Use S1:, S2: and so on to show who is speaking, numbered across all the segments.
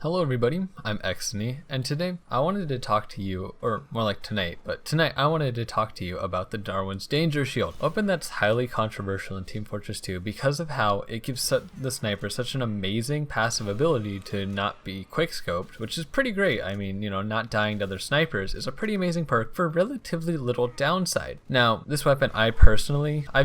S1: Hello everybody, I'm Xney, and today I wanted to talk to you, or more like tonight, but tonight I wanted to talk to you about the Darwin's Danger Shield, a weapon that's highly controversial in Team Fortress 2 because of how it gives the sniper such an amazing passive ability to not be quickscoped, which is pretty great. I mean, not dying to other snipers is a pretty amazing perk for relatively little downside. Now, this weapon I've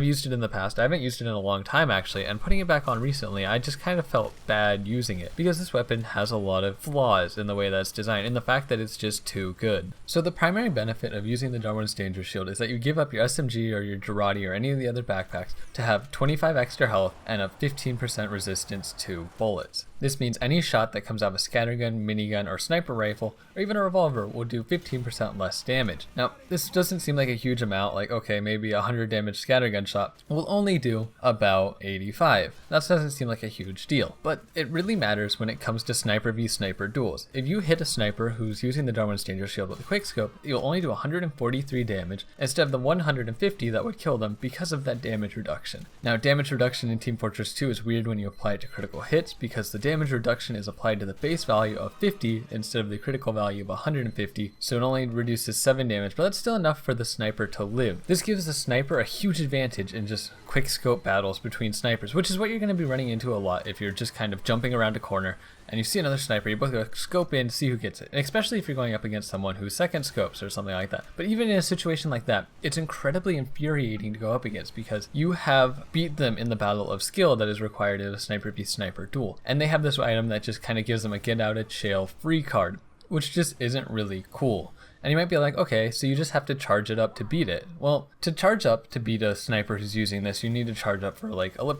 S1: used it in the past. I haven't used it in a long time actually, and putting it back on recently, I just kind of felt bad using it because this weapon has a lot of flaws in the way that it's designed, in the fact that it's just too good. So the primary benefit of using the Darwin's Danger Shield is that you give up your SMG or your Girardi or any of the other backpacks to have 25 extra health and a 15% resistance to bullets. This means any shot that comes out of a scattergun, minigun, or sniper rifle, or even a revolver will do 15% less damage. Now, this doesn't seem like a huge amount, like okay, maybe a 100 damage scattergun shot will only do about 85. That doesn't seem like a huge deal, but it really matters when it comes to sniper v sniper duels. If you hit a sniper who's using the Darwin's Danger Shield with a quickscope, you'll only do 143 damage instead of the 150 that would kill them because of that damage reduction. Now, damage reduction in Team Fortress 2 is weird when you apply it to critical hits because the damage reduction is applied to the base value of 50 instead of the critical value of 150, so it only reduces 7 damage, but that's still enough for the sniper to live. This gives the sniper a huge advantage in just quickscope battles between snipers, which is what you're going to be running into a lot if you're just kind of jumping around a corner and you see another sniper, you both go scope in to see who gets it. And especially if you're going up against someone who second scopes or something like that. But even in a situation like that, it's incredibly infuriating to go up against because you have beat them in the battle of skill that is required in a sniper v sniper duel. And they have this item that just kind of gives them a get out of jail free card, which just isn't really cool. And you might be like, okay, so you just have to charge it up to beat it. Well, to charge up to beat a sniper who's using this, you need to charge up for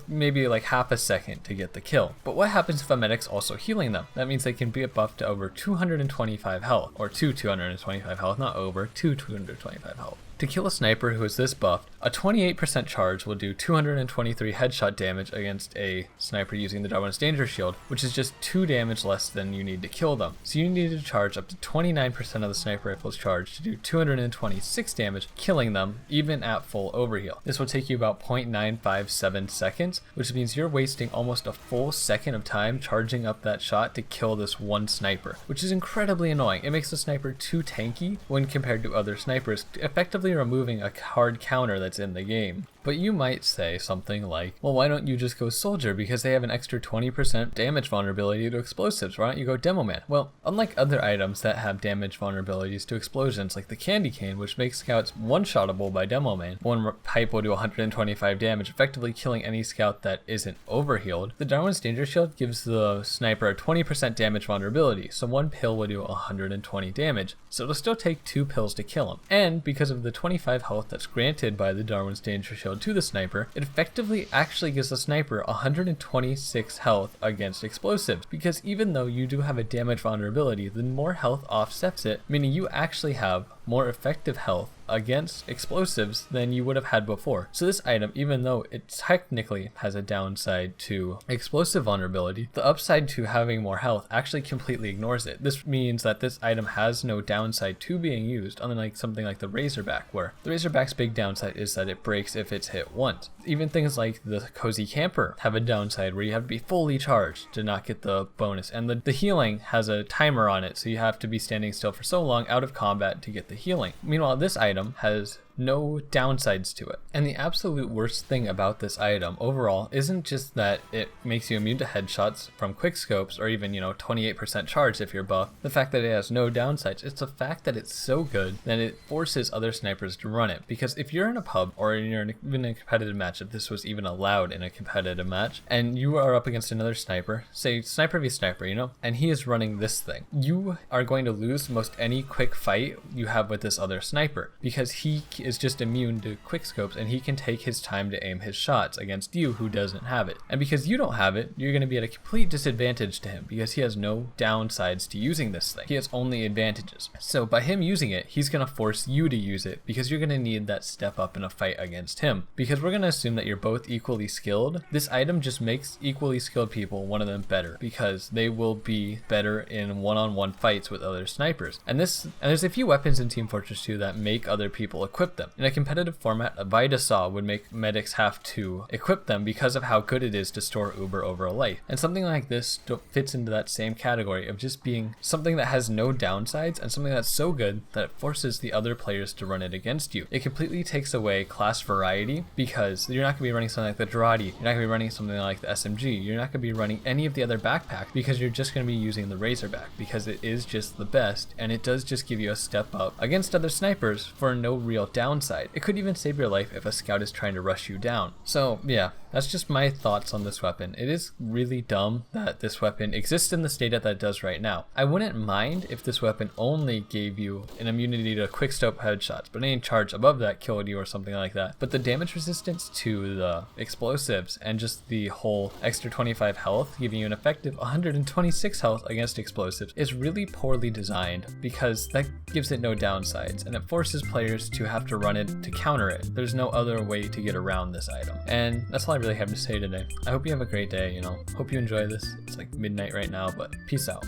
S1: maybe half a second to get the kill. But what happens if a medic's also healing them? That means they can be buffed to over 225 health, or to 225 health, not over, to 225 health. To kill a sniper who is this buffed, a 28% charge will do 223 headshot damage against a sniper using the Darwin's Danger Shield, which is just 2 damage less than you need to kill them. So you need to charge up to 29% of the sniper rifle's charge to do 226 damage, killing them even at full overheal. This will take you about 0.957 seconds, which means you're wasting almost a full second of time charging up that shot to kill this one sniper, which is incredibly annoying. It makes the sniper too tanky when compared to other snipers, effectively removing a hard counter that's in the game. But you might say something like, well, why don't you just go soldier because they have an extra 20% damage vulnerability to explosives? Why don't you go demo man? Well, unlike other items that have damage vulnerabilities to explosions like the candy cane, which makes scouts one-shottable by demo man, one pipe will do 125 damage, effectively killing any scout that isn't overhealed, the Darwin's Danger Shield gives the sniper a 20% damage vulnerability, so one pill will do 120 damage, so it'll still take 2 pills to kill him. And because of the 25 health that's granted by the Darwin's Danger Shield to the sniper, it effectively actually gives the sniper 126 health against explosives, because even though you do have a damage vulnerability, the more health offsets it, meaning you actually have more effective health against explosives than you would have had before. So this item, even though it technically has a downside to explosive vulnerability, the upside to having more health actually completely ignores it. This means that this item has no downside to being used, unlike something like the Razorback, where the Razorback's big downside is that it breaks if it's hit once. Even things like the Cozy Camper have a downside where you have to be fully charged to not get the bonus, and the healing has a timer on it, so you have to be standing still for so long out of combat to get the healing. Meanwhile, this item has no downsides to it. And the absolute worst thing about this item overall isn't just that it makes you immune to headshots from quickscopes or even 28% charge if you're buff. The fact that it has no downsides, it's the fact that it's so good that it forces other snipers to run it. Because if you're in a pub or even in a competitive match, if this was even allowed in a competitive match, and you are up against another sniper, say sniper v sniper, and he is running this thing, you are going to lose most any quick fight you have with this other sniper because he is just immune to quickscopes and he can take his time to aim his shots against you who doesn't have it. And because you don't have it, you're going to be at a complete disadvantage to him because he has no downsides to using this thing. He has only advantages. So by him using it, he's going to force you to use it because you're going to need that step up in a fight against him. Because we're going to assume that you're both equally skilled. This item just makes equally skilled people, one of them better, because they will be better in one-on-one fights with other snipers. And there's a few weapons in Team Fortress 2 that make other people equip them. In a competitive format, a Vitasaw would make medics have to equip them because of how good it is to store Uber over a life. And something like this fits into that same category of just being something that has no downsides and something that's so good that it forces the other players to run it against you. It completely takes away class variety because you're not going to be running something like the Durati, you're not going to be running something like the SMG, you're not going to be running any of the other backpacks because you're just going to be using the Razorback because it is just the best and it does just give you a step up against other snipers for no real downside. It could even save your life if a scout is trying to rush you down. So yeah, that's just my thoughts on this weapon. It is really dumb that this weapon exists in the state that it does right now. I wouldn't mind if this weapon only gave you an immunity to quickscope headshots, but any charge above that killed you or something like that. But the damage resistance to the explosives and just the whole extra 25 health, giving you an effective 126 health against explosives, is really poorly designed because that gives it no downsides and it forces players to have to run it to counter it. There's no other way to get around this item. And that's all I really have to say today. I hope you have a great day, hope you enjoy this. It's like midnight right now, but peace out.